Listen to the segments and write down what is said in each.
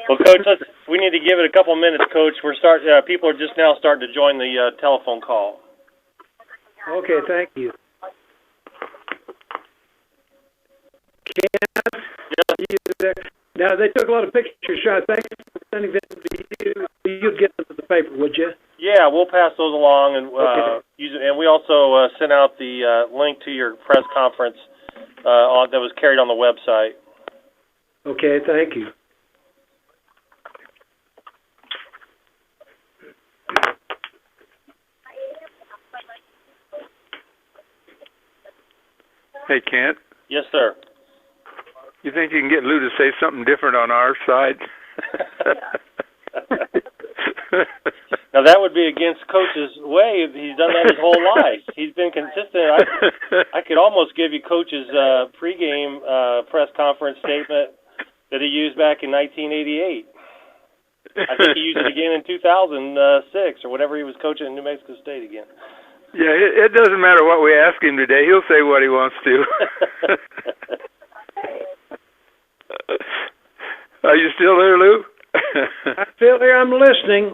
Well, Coach, we need to give it a couple minutes, Coach. People are just now starting to join the telephone call. Okay, thank you. Ken, you there? Now, they took a lot of pictures. Thanks for sending them to you. You'd get them to the paper, would you? Yeah, we'll pass those along, and okay. And we also sent out the link to your press conference that was carried on the website. Okay, thank you. Hey, Kent. Yes, sir. You think you can get Lou to say something different on our side? Now, that would be against Coach's way. He's done that his whole life. He's been consistent. I could almost give you Coach's pregame press conference statement that he used back in 1988. I think he used it again in 2006 or whenever he was coaching in New Mexico State again. Yeah, it doesn't matter what we ask him today. He'll say what he wants to. Are you still there, Lou? I'm still here. I'm listening.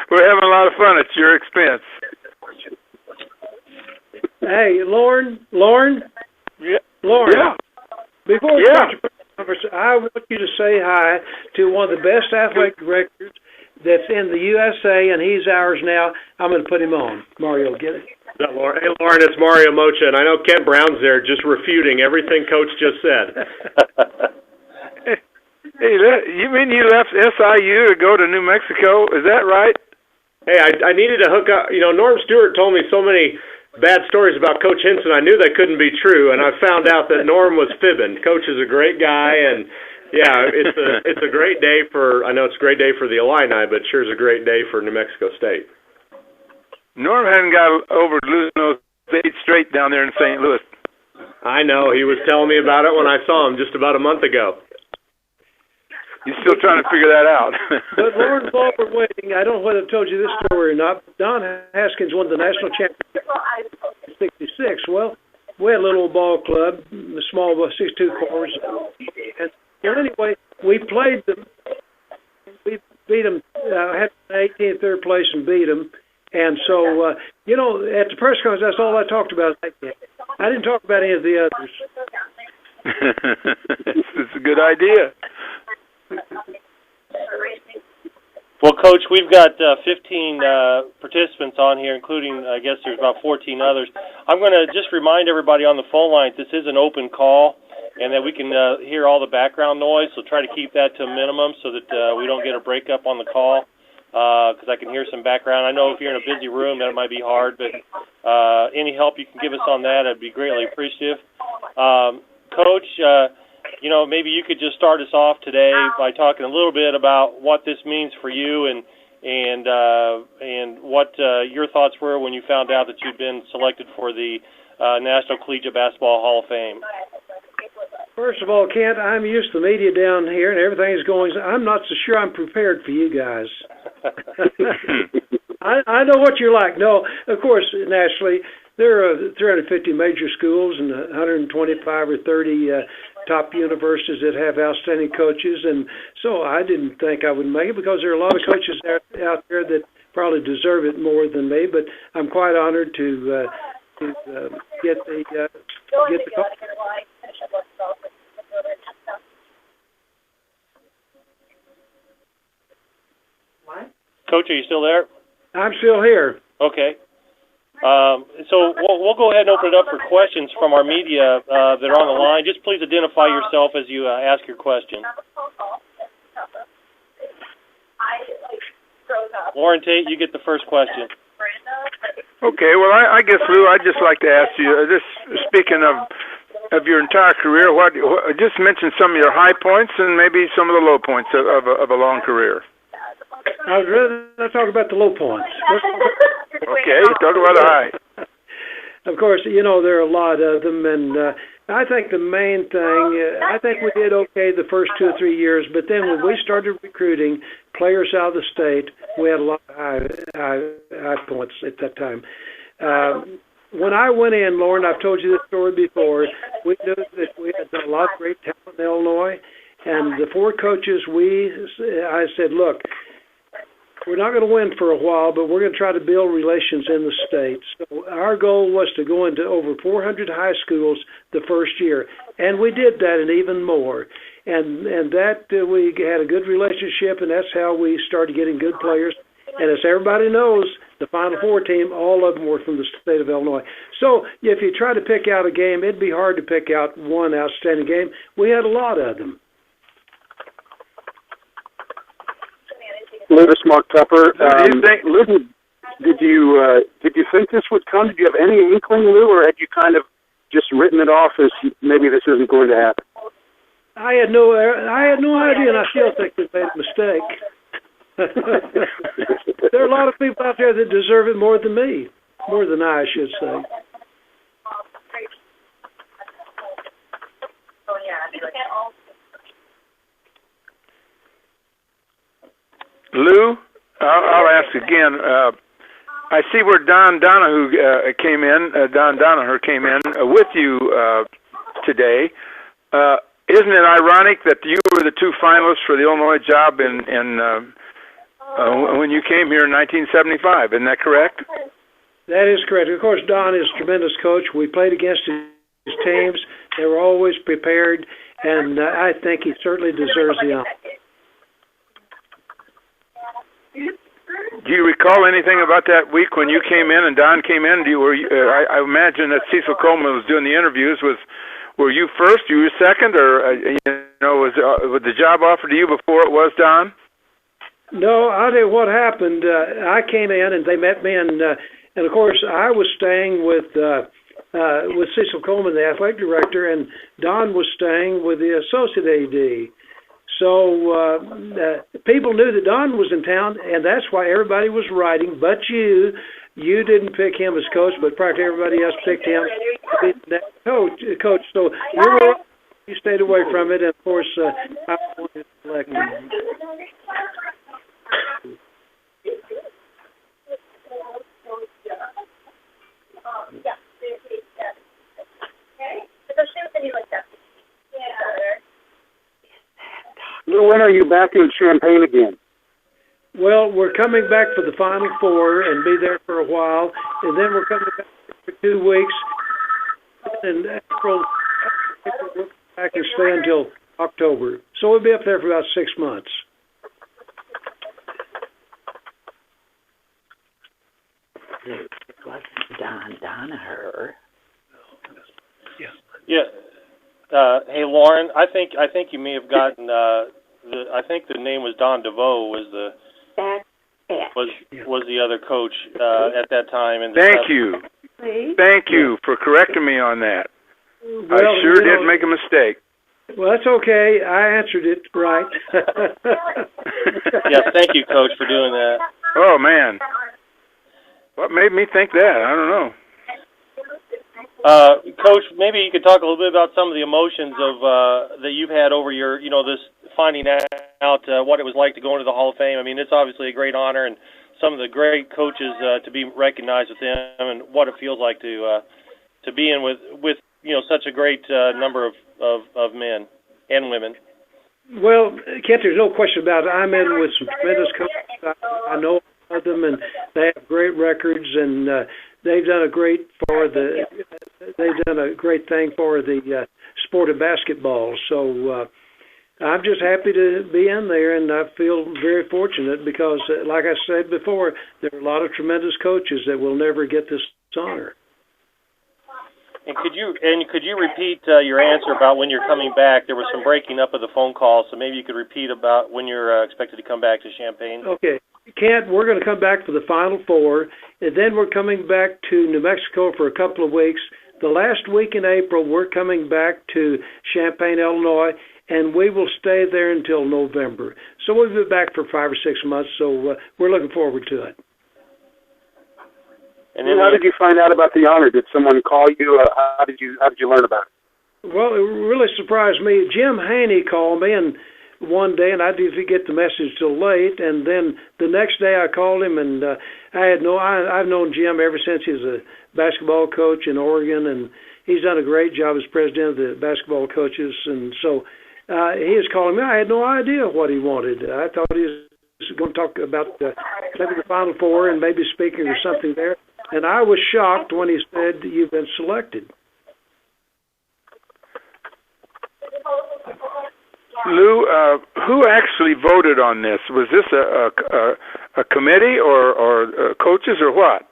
We're having a lot of fun at your expense. Hey, Lauren? Yeah. Lauren. Yeah. Before we start your conference, I want you to say hi to one of the best athletic directors that's in the USA, and he's ours now. I'm going to put him on. Mario, get it? Hey, Lauren, it's Mario Mocha, and I know Kent Brown's there just refuting everything Coach just said. Hey, you mean you left SIU to go to New Mexico? Is that right? Hey, I needed to hook up. You know, Norm Stewart told me so many bad stories about Coach Henson. I knew they couldn't be true, and I found out that Norm was fibbing. Coach is a great guy, and yeah, it's a great day for. I know it's a great day for the Illini, but sure is a great day for New Mexico State. Norm hadn't got over losing those 8 straight down there in St. Louis. I know. He was telling me about it when I saw him just about a month ago. He's still trying to figure that out. But Lauren, while we're waiting, I don't know whether I've told you this story or not. Don Haskins won the national championship in '66. Well, we had a little ball club, the small 6'2" forwards. And anyway, we played them. We beat them, had 18th, third place and beat them. And so, at the press conference, that's all I talked about. I didn't talk about any of the others. It's a good idea. Well, Coach, we've got 15 participants on here, including, I guess there's about 14 others. I'm going to just remind everybody on the phone line this is an open call and that we can hear all the background noise, so try to keep that to a minimum so that we don't get a breakup on the call. Because I can hear some background. I know if you're in a busy room, that might be hard, but any help you can give us on that, I'd be greatly appreciative. Coach, maybe you could just start us off today by talking a little bit about what this means for you and what your thoughts were when you found out that you'd been selected for the National Collegiate Basketball Hall of Fame. First of all, Kent, I'm used to the media down here and everything is going. I'm not so sure I'm prepared for you guys. I know what you're like. No, of course, nationally, there are 350 major schools and 125 or 30 top universities that have outstanding coaches. And so I didn't think I would make it because there are a lot of coaches out there that probably deserve it more than me. But I'm quite honored to get the call. Coach, are you still there? I'm still here. Okay. So we'll go ahead and open it up for questions from our media that are on the line. Just please identify yourself as you ask your question. Lauren Tate, you get the first question. Okay, well, I guess, Lou, I'd just like to ask you, just speaking of your entire career, just mention some of your high points and maybe some of the low points of a long career. I would rather talk about the low points. Okay, talk about the high. Of course, there are a lot of them, and I think the main thing, I think we did okay the first 2 or 3 years, but then when we started recruiting players out of the state, we had a lot of high points at that time. When I went in, Lauren, I've told you this story before, we knew that we had a lot of great talent in Illinois. And the 4 coaches, I said, look, we're not going to win for a while, but we're going to try to build relations in the state. So our goal was to go into over 400 high schools the first year, and we did that and even more. And that we had a good relationship, and that's how we started getting good players. And as everybody knows, the Final Four team, all of them were from the state of Illinois. So if you try to pick out a game, it'd be hard to pick out one outstanding game. We had a lot of them. Lou, this is Mark Tupper. Lou, did you think this would come? Did you have any inkling, Lou, or had you kind of just written it off as maybe this isn't going to happen? I had no idea, and I still think we made a mistake. There are a lot of people out there that deserve it more than me, more than I should say. Lou, I'll ask again. I see where Don Donaher came in with you today. Isn't it ironic that you were the 2 finalists for the Illinois job when you came here in 1975? Isn't that correct? That is correct. Of course, Don is a tremendous coach. We played against his teams. They were always prepared, and I think he certainly deserves the honor. Do you recall anything about that week when you came in and Don came in? I imagine that Cecil Coleman was doing the interviews. Were you first? You were second, or was the job offered to you before it was Don? No, I'll tell you what happened. I came in and they met me, and of course I was staying with Cecil Coleman, the athletic director, and Don was staying with the associate AD. So people knew that Don was in town, and that's why everybody was writing. But you didn't pick him as coach, but practically everybody else picked him to be the next coach. So you stayed away from it, and of course I wanted to select him. When are you back in Champaign again? Well, we're coming back for the Final Four and be there for a while, and then we're coming back for 2 weeks. In April, we'll come back and stay until October. So we'll be up there for about 6 months. It wasn't Don Donaher. Yeah. Hey, Lauren, I think you may have gotten I think the name was Don DeVoe was the other coach at that time. And Thank you for correcting me on that. Well, I sure did make a mistake. Well, that's okay. I answered it right. Yes, thank you, Coach, for doing that. Oh man, what made me think that? I don't know. Coach, maybe you could talk a little bit about some of the emotions of that you've had over your, this finding out what it was like to go into the Hall of Fame. I mean, it's obviously a great honor, and some of the great coaches to be recognized with them, and what it feels like to be in with such a great number of men and women. Well, Kent, there's no question about it. I'm in with some tremendous coaches. I know of them, and they have great records, and they've done a great thing for the sport of basketball. So I'm just happy to be in there, and I feel very fortunate because, like I said before, there are a lot of tremendous coaches that will never get this honor. And could you repeat your answer about when you're coming back? There was some breaking up of the phone call, so maybe you could repeat about when you're expected to come back to Champaign. Okay. Kent, we're going to come back for the Final Four, and then we're coming back to New Mexico for a couple of weeks. The last week in April, we're coming back to Champaign, Illinois, and we will stay there until November. So we'll be back for 5 or 6 months, so we're looking forward to it. And then how did you find out about the honor? Did someone call you? How did you learn about it? Well, it really surprised me. Jim Haney called me one day, and I didn't get the message till late. And then the next day, I called him, and I've known Jim ever since he was a basketball coach in Oregon, and he's done a great job as president of the basketball coaches, and so he is calling me. I had no idea what he wanted. I thought he was going to talk about maybe the Final Four and maybe speaking or something there, and I was shocked when he said, "You've been selected." Lou, who actually voted on this? Was this a committee or coaches or what?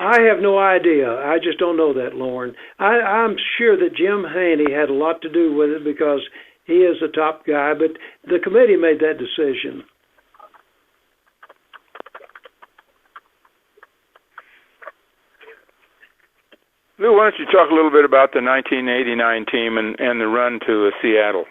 I have no idea. I just don't know that, Lauren. I'm sure that Jim Haney had a lot to do with it because he is the top guy, but the committee made that decision. Lou, why don't you talk a little bit about the 1989 team and the run to Seattle?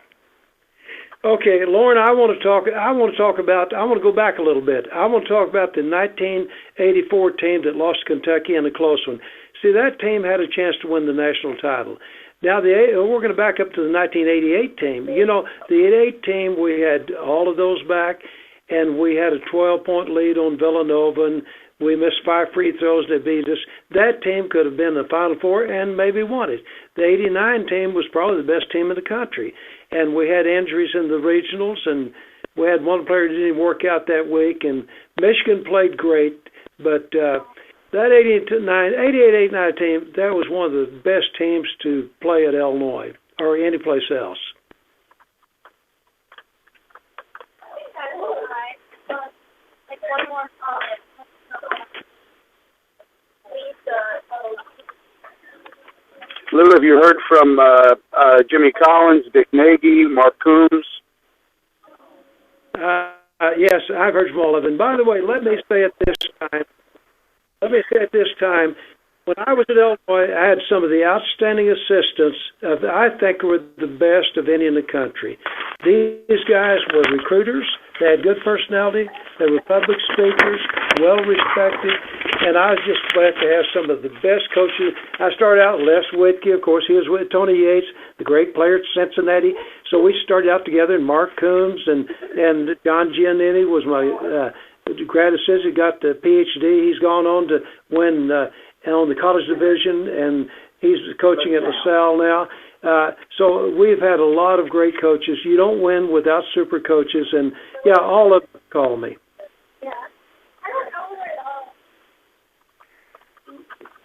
Okay, Lauren, I want to go back a little bit. I want to talk about the 1984 team that lost to Kentucky in a close one. See, that team had a chance to win the national title. Now, we're going to back up to the 1988 team. You know, the 88 team, we had all of those back, and we had a 12-point lead on Villanova, and we missed 5 free throws. They beat us. That team could have been the Final Four and maybe won it. The 89 team was probably the best team in the country. And we had injuries in the regionals, and we had one player that didn't work out that week. And Michigan played great, but that 88-89 team, that was one of the best teams to play at Illinois or any place else. Lou, have you heard from Jimmy Collins, Dick Nagy, Mark Coombs? Yes, I've heard from all of them. By the way, let me say at this time, when I was at Illinois, I had some of the outstanding assistants I think were the best of any in the country. These guys were recruiters. They had good personality. They were public speakers, well-respected, and I was just glad to have some of the best coaches. I started out with Les Whitkey, of course. He was with Tony Yates, the great player at Cincinnati. So we started out together, and Mark Coombs and John Giannini was my grad assistant. He got the Ph.D. He's gone on to win on the college division, and he's coaching at LaSalle now. So we've had a lot of great coaches. You don't win without super coaches, and yeah, all of them call me.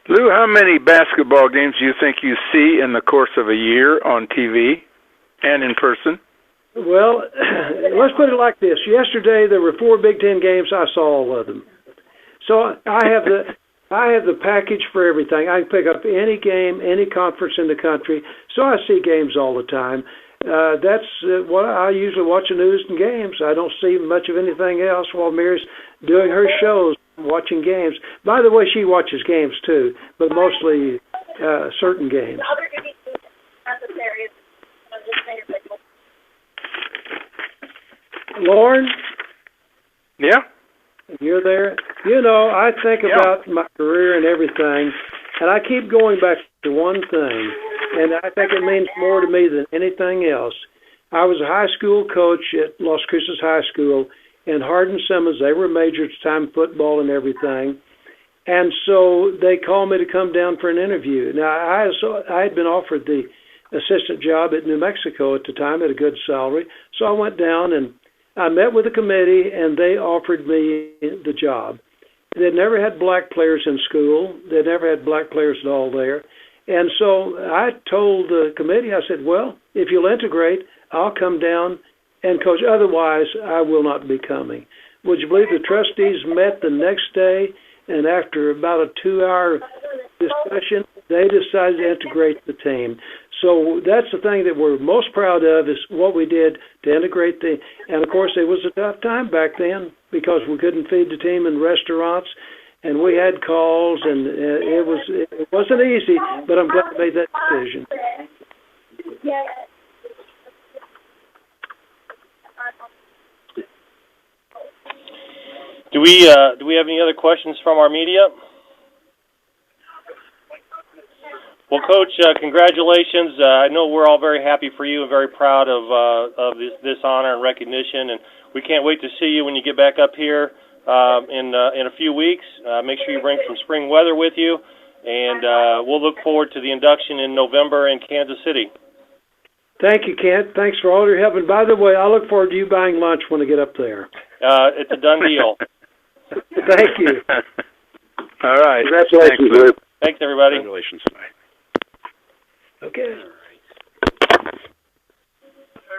Lou, how many basketball games do you think you see in the course of a year on TV and in person? Well, let's put it like this. Yesterday there were 4 Big Ten games. I saw all of them. So I have the package for everything. I can pick up any game, any conference in the country. So I see games all the time. That's what I usually watch the news and games. I don't see much of anything else while Mary's doing her shows, watching games. By the way, she watches games too, but mostly certain games. Lauren? Yeah? You're there? You know, I think about my career and everything, and I keep going back to one thing, and I think it means more to me than anything else. I was a high school coach at Las Cruces High School, and Hardin Simmons, they were major at the time, football and everything. And so they called me to come down for an interview. Now, I had been offered the assistant job at New Mexico at the time at a good salary. So I went down and I met with the committee, and they offered me the job. They'd never had black players in school. They'd never had black players at all there. And so I told the committee, I said, well, if you'll integrate, I'll come down and coach. Otherwise, I will not be coming. Would you believe the trustees met the next day, and after about a 2-hour discussion, they decided to integrate the team. So that's the thing that we're most proud of is what we did to integrate and of course it was a tough time back then because we couldn't feed the team in restaurants and we had calls and it wasn't easy, but I'm glad I made that decision. Do we have any other questions from our media? Well, Coach, congratulations. I know we're all very happy for you and very proud of this honor and recognition, and we can't wait to see you when you get back up here in a few weeks. Make sure you bring some spring weather with you. and we'll look forward to the induction in November in Kansas City. Thank you, Kent. Thanks for all your help. And by the way, I look forward to you buying lunch when I get up there. It's a done deal. Thank you. All right. Congratulations, Lou. Thanks, everybody. Congratulations. Okay.